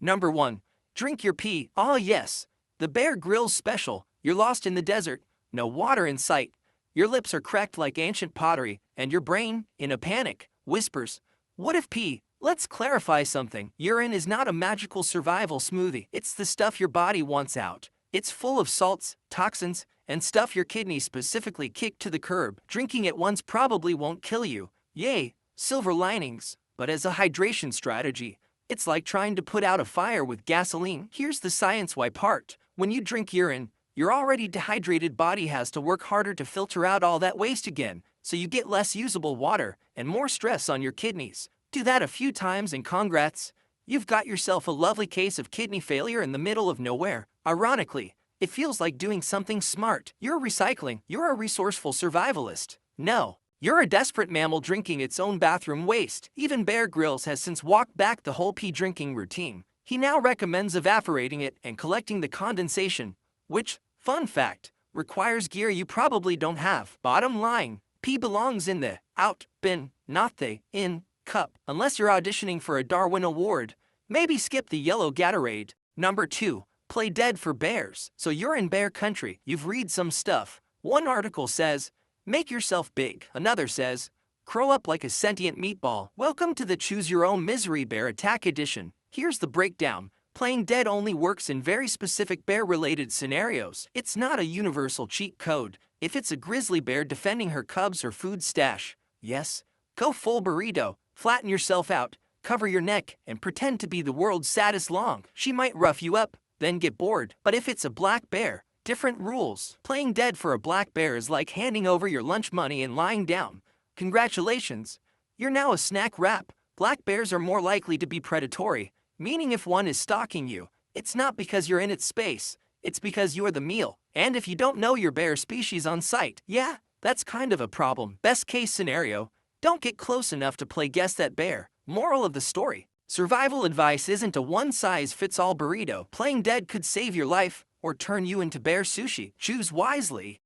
Number 1. Drink your pee. Oh yes, the Bear Grylls special. You're lost in the desert, no water in sight. Your lips are cracked like ancient pottery, and your brain, in a panic, whispers, "What if pee?" Let's clarify something. Urine is not a magical survival smoothie. It's the stuff your body wants out. It's full of salts, toxins, and stuff your kidneys specifically kick to the curb. Drinking it once probably won't kill you. Yay, silver linings. But as a hydration strategy, it's like trying to put out a fire with gasoline. Here's the science why part. When you drink urine, your already dehydrated body has to work harder to filter out all that waste again, so you get less usable water and more stress on your kidneys. Do that a few times and congrats, you've got yourself a lovely case of kidney failure in the middle of nowhere. Ironically, it feels like doing something smart. You're recycling. You're a resourceful survivalist. No, you're a desperate mammal drinking its own bathroom waste. Even Bear Grylls has since walked back the whole pee drinking routine. He now recommends evaporating it and collecting the condensation, which, fun fact, requires gear you probably don't have. Bottom line, pee belongs in the out bin, not the in cup. Unless you're auditioning for a Darwin Award, maybe skip the yellow Gatorade. Number 2. Play dead for bears. So you're in bear country. You've read some stuff. One article says, make yourself big. Another says, curl up like a sentient meatball. Welcome to the Choose Your Own Misery Bear Attack Edition. Here's the breakdown. Playing dead only works in very specific bear-related scenarios. It's not a universal cheat code. If it's a grizzly bear defending her cubs or food stash, yes, go full burrito, flatten yourself out, cover your neck, and pretend to be the world's saddest long. She might rough you up, then get bored. But if it's a black bear, different rules. Playing dead for a black bear is like handing over your lunch money and lying down. Congratulations, you're now a snack wrap. Black bears are more likely to be predatory, meaning if one is stalking you, it's not because you're in its space, it's because you're the meal. And if you don't know your bear species on sight, yeah, that's kind of a problem. Best case scenario, don't get close enough to play guess that bear. Moral of the story, survival advice isn't a one-size-fits-all burrito. Playing dead could save your life or turn you into bear sushi. Choose wisely.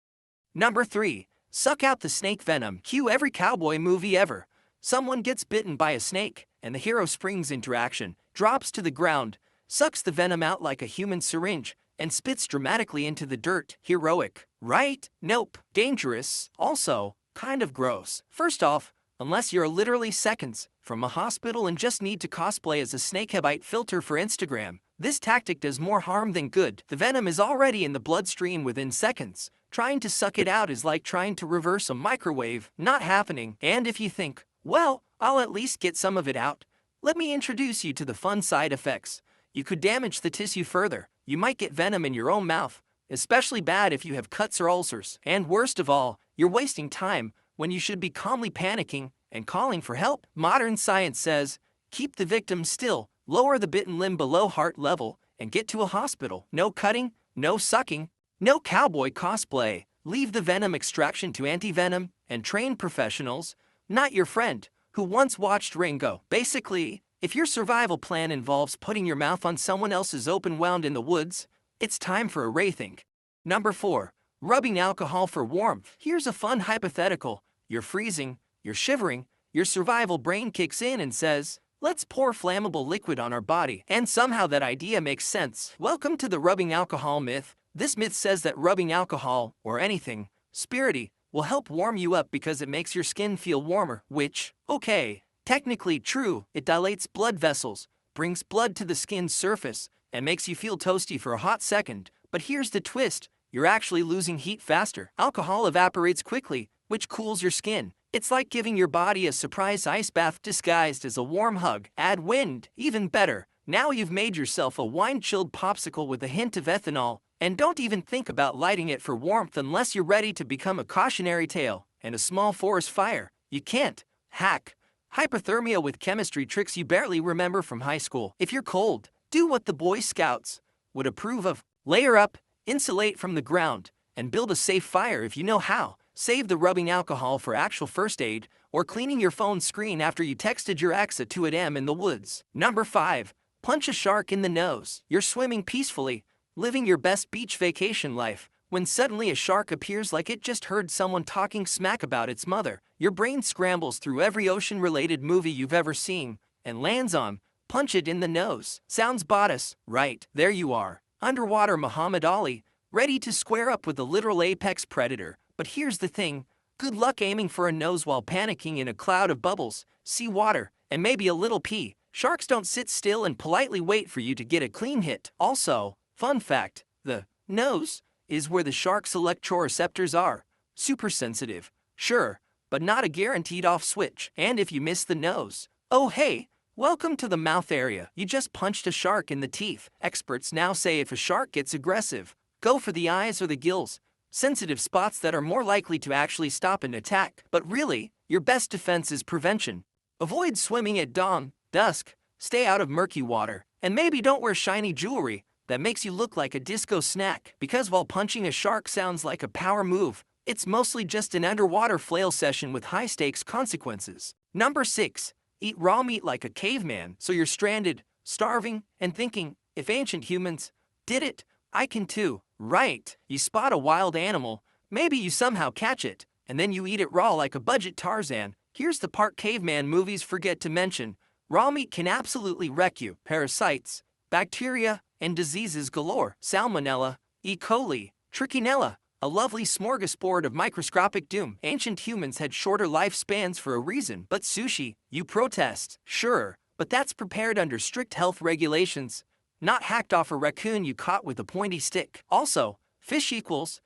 Number 3. Suck out the snake venom. Cue every cowboy movie ever. Someone gets bitten by a snake, and the hero springs into action, drops to the ground, sucks the venom out like a human syringe, and spits dramatically into the dirt. Heroic, right? Nope. Dangerous. Also, kind of gross. First off, unless you're literally seconds from a hospital and just need to cosplay as a snakebite filter for Instagram, this tactic does more harm than good. The venom is already in the bloodstream within seconds. Trying to suck it out is like trying to reverse a microwave. Not happening. And if you think, well, I'll at least get some of it out, let me introduce you to the fun side effects. You could damage the tissue further. You might get venom in your own mouth, especially bad if you have cuts or ulcers. And worst of all, you're wasting time when you should be calmly panicking and calling for help. Modern science says, keep the victim still, lower the bitten limb below heart level, and get to a hospital. No cutting, no sucking, no cowboy cosplay. Leave the venom extraction to anti-venom and trained professionals, not your friend who once watched Ringo. Basically, if your survival plan involves putting your mouth on someone else's open wound in the woods, it's time for a rethink. Number 4. Rubbing alcohol for warmth. Here's a fun hypothetical. You're freezing, you're shivering, your survival brain kicks in and says, let's pour flammable liquid on our body. And somehow that idea makes sense. Welcome to the rubbing alcohol myth. This myth says that rubbing alcohol, or anything, spirity, will help warm you up because it makes your skin feel warmer, which, okay, technically true. It dilates blood vessels, brings blood to the skin's surface, and makes you feel toasty for a hot second. But here's the twist, you're actually losing heat faster. Alcohol evaporates quickly, which cools your skin. It's like giving your body a surprise ice bath disguised as a warm hug. Add wind, even better. Now you've made yourself a wine-chilled popsicle with a hint of ethanol, and don't even think about lighting it for warmth unless you're ready to become a cautionary tale and a small forest fire. You can't hack hypothermia with chemistry tricks you barely remember from high school. If you're cold, do what the Boy Scouts would approve of. Layer up, insulate from the ground, and build a safe fire if you know how. Save the rubbing alcohol for actual first aid or cleaning your phone screen after you texted your ex at 2 a.m. in the woods. Number 5. Punch a shark in the nose. You're swimming peacefully, living your best beach vacation life, when suddenly a shark appears like it just heard someone talking smack about its mother. Your brain scrambles through every ocean-related movie you've ever seen and lands on punch it in the nose. Sounds badass, right? There you are, underwater Muhammad Ali, ready to square up with the literal apex predator. But here's the thing, good luck aiming for a nose while panicking in a cloud of bubbles, sea water, and maybe a little pee. Sharks don't sit still and politely wait for you to get a clean hit. Also, fun fact, the nose is where the shark's electroreceptors are. Super sensitive, sure, but not a guaranteed off switch. And if you miss the nose, oh hey, welcome to the mouth area. You just punched a shark in the teeth. Experts now say if a shark gets aggressive, go for the eyes or the gills, sensitive spots that are more likely to actually stop an attack. But really, your best defense is prevention. Avoid swimming at dawn, dusk, stay out of murky water, and maybe don't wear shiny jewelry that makes you look like a disco snack. Because while punching a shark sounds like a power move, it's mostly just an underwater flail session with high-stakes consequences. Number 6. Eat raw meat like a caveman. So you're stranded, starving, and thinking, if ancient humans did it, I can too. Right. You spot a wild animal, maybe you somehow catch it, and then you eat it raw like a budget Tarzan. Here's the part caveman movies forget to mention. Raw meat can absolutely wreck you. Parasites, bacteria, and diseases galore. Salmonella, E. coli, trichinella, a lovely smorgasbord of microscopic doom. Ancient humans had shorter lifespans for a reason. But sushi, you protest. Sure, but that's prepared under strict health regulations, not hacked off a raccoon you caught with a pointy stick. Also, fish equals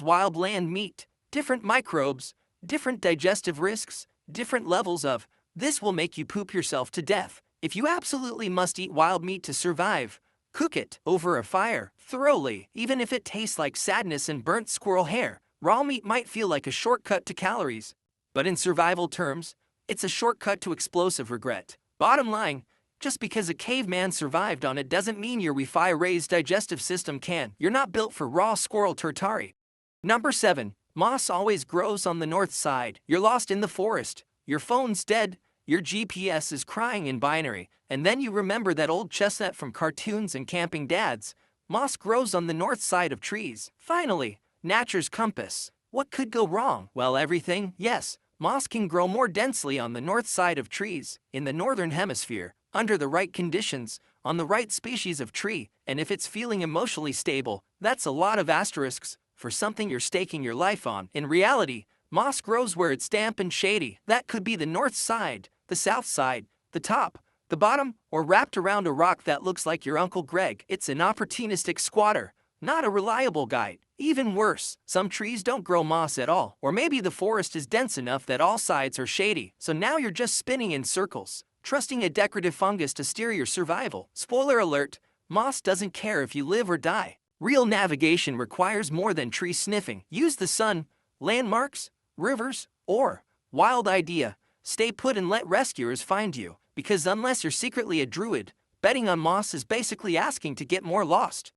wild land meat. Different microbes, different digestive risks, different levels of this will make you poop yourself to death. If you absolutely must eat wild meat to survive, cook it over a fire thoroughly. Even if it tastes like sadness and burnt squirrel hair, raw meat might feel like a shortcut to calories. But in survival terms, it's a shortcut to explosive regret. Bottom line, just because a caveman survived on it doesn't mean your Wi-Fi raised digestive system can. You're not built for raw squirrel tartare. Number 7. Moss always grows on the north side. You're lost in the forest, your phone's dead, your GPS is crying in binary, and then you remember that old chestnut from cartoons and camping dads. Moss grows on the north side of trees. Finally, nature's compass. What could go wrong? Well, everything, yes. Moss can grow more densely on the north side of trees, in the northern hemisphere, under the right conditions, on the right species of tree, and if it's feeling emotionally stable, that's a lot of asterisks for something you're staking your life on. In reality, moss grows where it's damp and shady. That could be the north side, the south side, the top, the bottom, or wrapped around a rock that looks like your Uncle Greg. It's an opportunistic squatter, not a reliable guide. Even worse, some trees don't grow moss at all, or maybe the forest is dense enough that all sides are shady, so now you're just spinning in circles, trusting a decorative fungus to steer your survival. Spoiler alert, moss doesn't care if you live or die. Real navigation requires more than tree sniffing. Use the sun, landmarks, rivers, or, wild idea, stay put and let rescuers find you, because unless you're secretly a druid, betting on moss is basically asking to get more lost.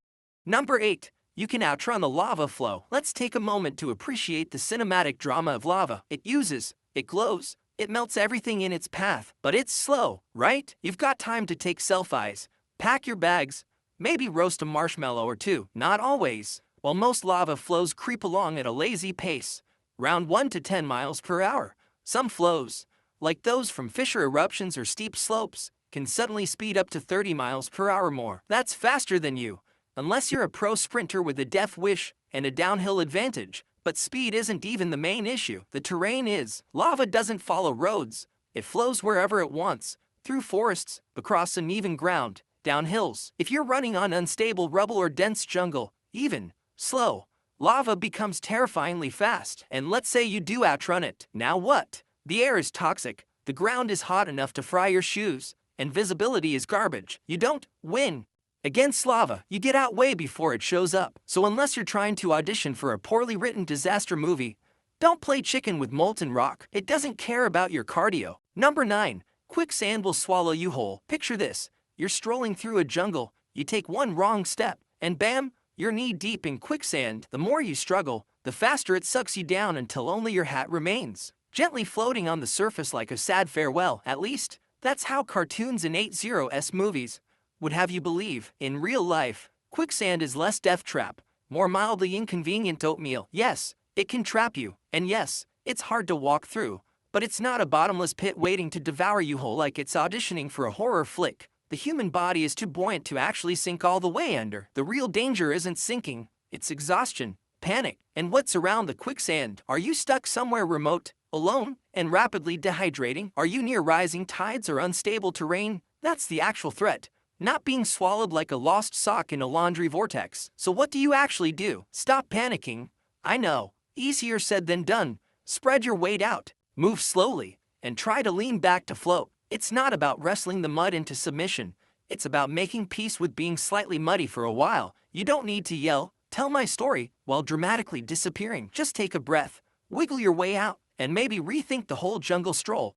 Number 8. You can outrun the lava flow. Let's take a moment to appreciate the cinematic drama of lava. It uses, it glows, it melts everything in its path, but it's slow, right? You've got time to take selfies, pack your bags, maybe roast a marshmallow or two. Not always. While most lava flows creep along at a lazy pace, around 1 to 10 miles per hour, some flows, like those from fissure eruptions or steep slopes, can suddenly speed up to 30 miles per hour more. That's faster than you, unless you're a pro sprinter with a death wish and a downhill advantage. But speed isn't even the main issue. The terrain is. Lava doesn't follow roads. It flows wherever it wants, through forests, across uneven ground, down hills. If you're running on unstable rubble or dense jungle, even slow, lava becomes terrifyingly fast. And let's say you do outrun it. Now what? The air is toxic, the ground is hot enough to fry your shoes, and visibility is garbage. You don't win. Against lava, you get out way before it shows up. So unless you're trying to audition for a poorly written disaster movie, don't play chicken with molten rock. It doesn't care about your cardio. Number 9. Quicksand will swallow you whole. Picture this. You're strolling through a jungle, you take one wrong step, and bam, you're knee-deep in quicksand. The more you struggle, the faster it sucks you down until only your hat remains, gently floating on the surface like a sad farewell. At least, that's how cartoons in 80s movies would have you believe. In real life, quicksand is less death trap, more mildly inconvenient oatmeal. Yes, it can trap you, and yes, it's hard to walk through, but it's not a bottomless pit waiting to devour you whole like it's auditioning for a horror flick. The human body is too buoyant to actually sink all the way under. The real danger isn't sinking, it's exhaustion, panic, and what's around the quicksand. Are you stuck somewhere remote, alone, and rapidly dehydrating? Are you near rising tides or unstable terrain? That's the actual threat, not being swallowed like a lost sock in a laundry vortex. So what do you actually do? Stop panicking. I know, easier said than done. Spread your weight out, move slowly, and try to lean back to float. It's not about wrestling the mud into submission. It's about making peace with being slightly muddy for a while. You don't need to yell, "Tell my story," while dramatically disappearing. Just take a breath, wiggle your way out, and maybe rethink the whole jungle stroll.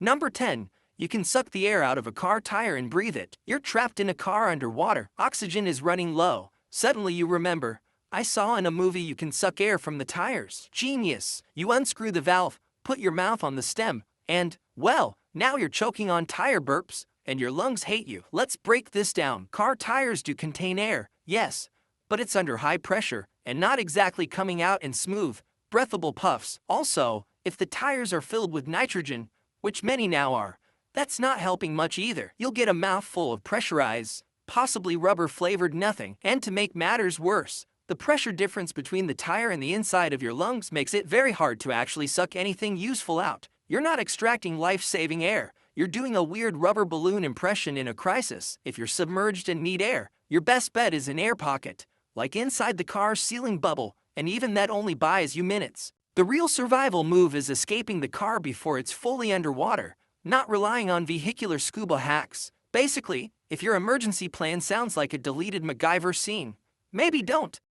Number 10. You can suck the air out of a car tire and breathe it. You're trapped in a car underwater. Oxygen is running low. Suddenly you remember, I saw in a movie you can suck air from the tires. Genius. You unscrew the valve, put your mouth on the stem, and, well, now you're choking on tire burps, and your lungs hate you. Let's break this down. Car tires do contain air, yes, but it's under high pressure, and not exactly coming out in smooth, breathable puffs. Also, if the tires are filled with nitrogen, which many now are, that's not helping much either. You'll get a mouthful of pressurized, possibly rubber-flavored nothing. And to make matters worse, the pressure difference between the tire and the inside of your lungs makes it very hard to actually suck anything useful out. You're not extracting life-saving air. You're doing a weird rubber balloon impression in a crisis. If you're submerged and need air, your best bet is an air pocket, like inside the car's sealing bubble, and even that only buys you minutes. The real survival move is escaping the car before it's fully underwater, not relying on vehicular scuba hacks. Basically, if your emergency plan sounds like a deleted MacGyver scene, maybe don't.